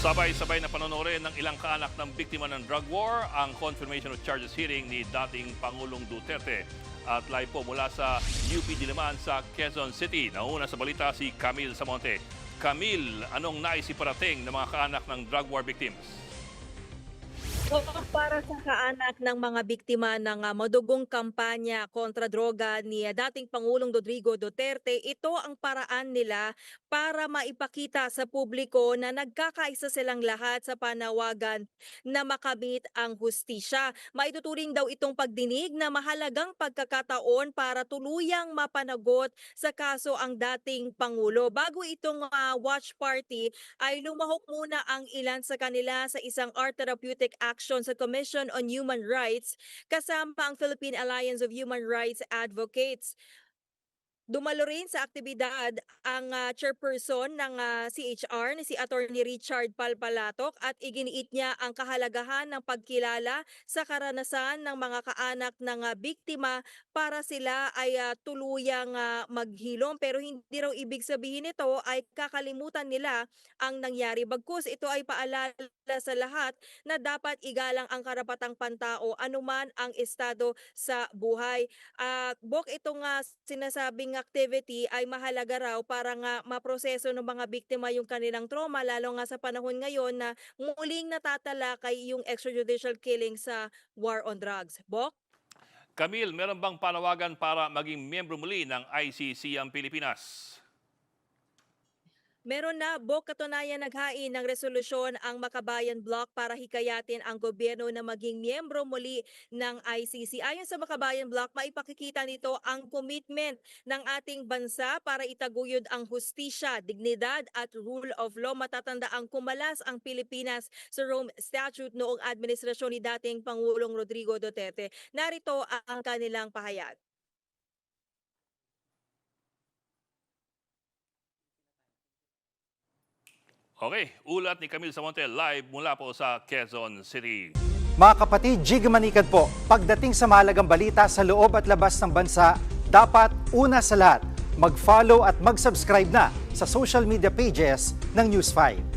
Sabay-sabay na panonoorin ng ilang kaanak ng biktima ng drug war ang confirmation of charges hearing ni dating Pangulong Duterte. At live po mula sa UP Diliman sa Quezon City. Nauna sa balita si Camille Samonte. Camille, anong naisiparating ng mga kaanak ng drug war victims? Para sa kaanak ng mga biktima ng madugong kampanya kontra droga ni dating Pangulong Rodrigo Duterte, ito ang paraan nila para maipakita sa publiko na nagkakaisa silang lahat sa panawagan na makamit ang hustisya. Maituturing daw itong pagdinig na mahalagang pagkakataon para tuluyang mapanagot sa kaso ang dating Pangulo. Bago itong watch party ay lumahok muna ang ilan sa kanila sa isang art therapeutic action sa Commission on Human Rights kasama ang Philippine Alliance of Human Rights Advocates. Dumalo rin sa aktibidad ang chairperson ng CHR ni si Attorney Richard Palpalatok at iginiit niya ang kahalagahan ng pagkilala sa karanasan ng mga kaanak ng biktima para sila ay tuluyang maghilom, pero hindi raw ibig sabihin nito ay kakalimutan nila ang nangyari. Bagkus ito ay paalala sa lahat na dapat igalang ang karapatang pantao anuman ang estado sa buhay. Bok, itong sinasabing activity ay mahalaga raw para nga maproseso ng mga biktima yung kanilang trauma, lalo nga sa panahon ngayon na muling natatalakay yung extrajudicial killing sa war on drugs. Bok? Camille, meron bang panawagan para maging miyembro muli ng ICC ang Pilipinas? Meron na, Bok, katunayan naghain ng resolusyon ang Makabayan Bloc para hikayatin ang gobyerno na maging miyembro muli ng ICC. Ayon sa Makabayan Bloc, maipakikita nito ang commitment ng ating bansa para itaguyod ang hustisya, dignidad at rule of law. Matatanda ang kumalas ang Pilipinas sa Rome Statute noong administrasyon ni dating Pangulong Rodrigo Duterte. Narito ang kanilang pahayag. Okay, ulat ni Camille Samonte live mula po sa Quezon City. Mga kapatid, Jig Manikad po. Pagdating sa mahalagang balita sa loob at labas ng bansa, dapat una sa lahat, mag-follow at mag-subscribe na sa social media pages ng News 5.